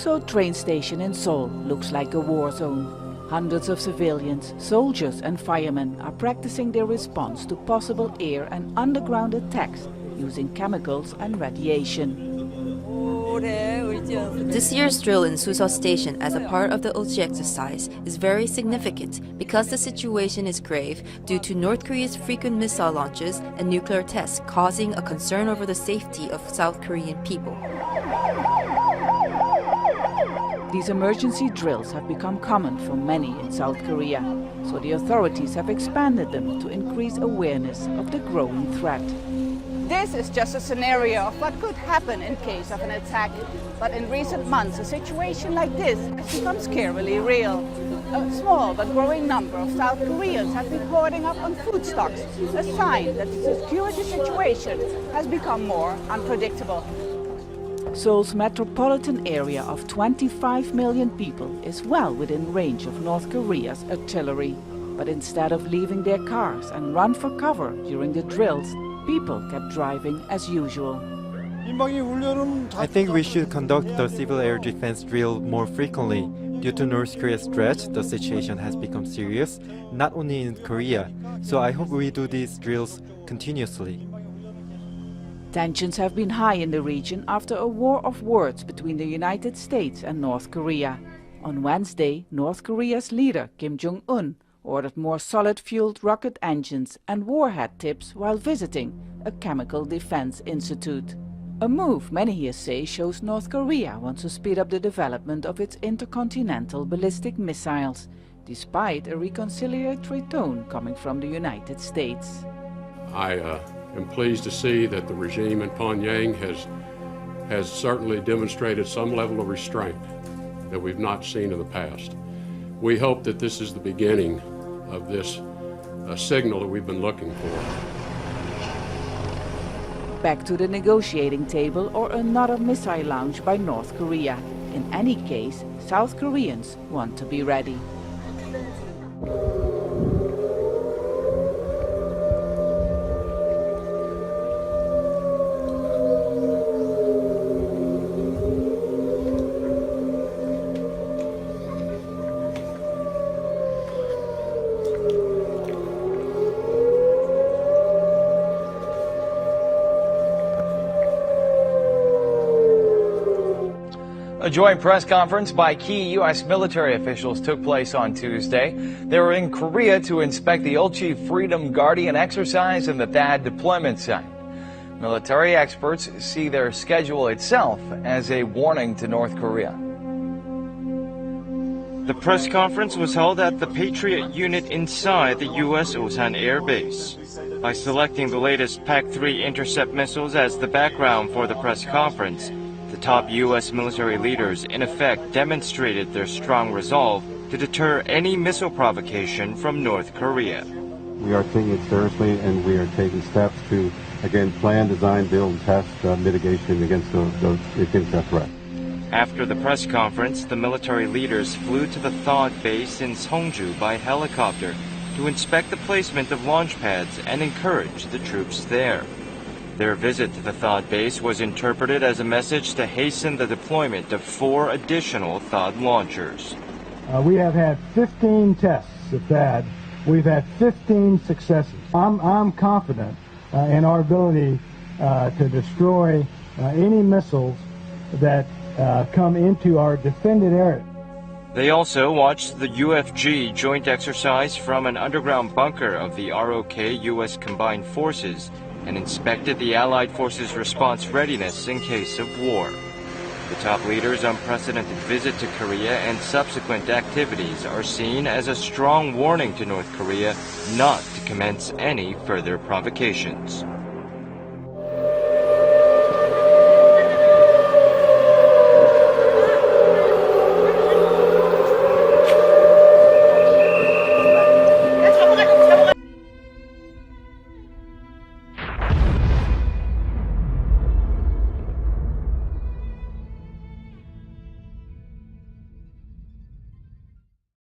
Suso train station in Seoul looks like a war zone. Hundreds of civilians, soldiers and firemen are practicing their response to possible air and underground attacks using chemicals and radiation. This year's drill in Suso Station as a part of the Ulchi exercise is very significant because the situation is grave due to North Korea's frequent missile launches and nuclear tests causing a concern over the safety of South Korean people. These emergency drills have become common for many in South Korea, so the authorities have expanded them to increase awareness of the growing threat. This is just a scenario of what could happen in case of an attack, but in recent months a situation like this has become scarily real. A small but growing number of South Koreans have been hoarding up on food stocks, a sign that the security situation has become more unpredictable. Seoul's metropolitan area of 25 million people is well within range of North Korea's artillery. But instead of leaving their cars and run for cover during the drills, people kept driving as usual. I think we should conduct the civil air defense drill more frequently. Due to North Korea's threat, the situation has become serious, not only in Korea, so I hope we do these drills continuously. Tensions have been high in the region after a war of words between the United States and North Korea. On Wednesday, North Korea's leader Kim Jong-un ordered more solid-fueled rocket engines and warhead tips while visiting a chemical defense institute. A move many here say shows North Korea wants to speed up the development of its intercontinental ballistic missiles, despite a reconciliatory tone coming from the United States. I am pleased to see that the regime in Pyongyang has certainly demonstrated some level of restraint that we've not seen in the past. We hope that this is the beginning of this signal that we've been looking for. Back to the negotiating table or another missile launch by North Korea. In any case, South Koreans want to be ready. A joint press conference by key U.S. military officials took place on Tuesday. They were in Korea to inspect the Ulchi Freedom Guardian exercise and the THAAD deployment site. Military experts see their schedule itself as a warning to North Korea. The press conference was held at the Patriot unit inside the U.S. Osan Air Base. By selecting the latest PAC-3 intercept missiles as the background for the press conference, the top U.S. military leaders in effect demonstrated their strong resolve to deter any missile provocation from North Korea. We are taking it seriously and we are taking steps to, again, plan, design, build, and test mitigation against that threat. After the press conference, the military leaders flew to the THAAD base in Seongju by helicopter to inspect the placement of launch pads and encourage the troops there. Their visit to the THAAD base was interpreted as a message to hasten the deployment of 4 additional THAAD launchers. We have had 15 tests of THAAD. We've had 15 successes. I'm confident in our ability to destroy any missiles that come into our defended area. They also watched the UFG joint exercise from an underground bunker of the ROK U.S. Combined Forces and inspected the Allied forces' response readiness in case of war. The top leaders' unprecedented visit to Korea and subsequent activities are seen as a strong warning to North Korea not to commence any further provocations.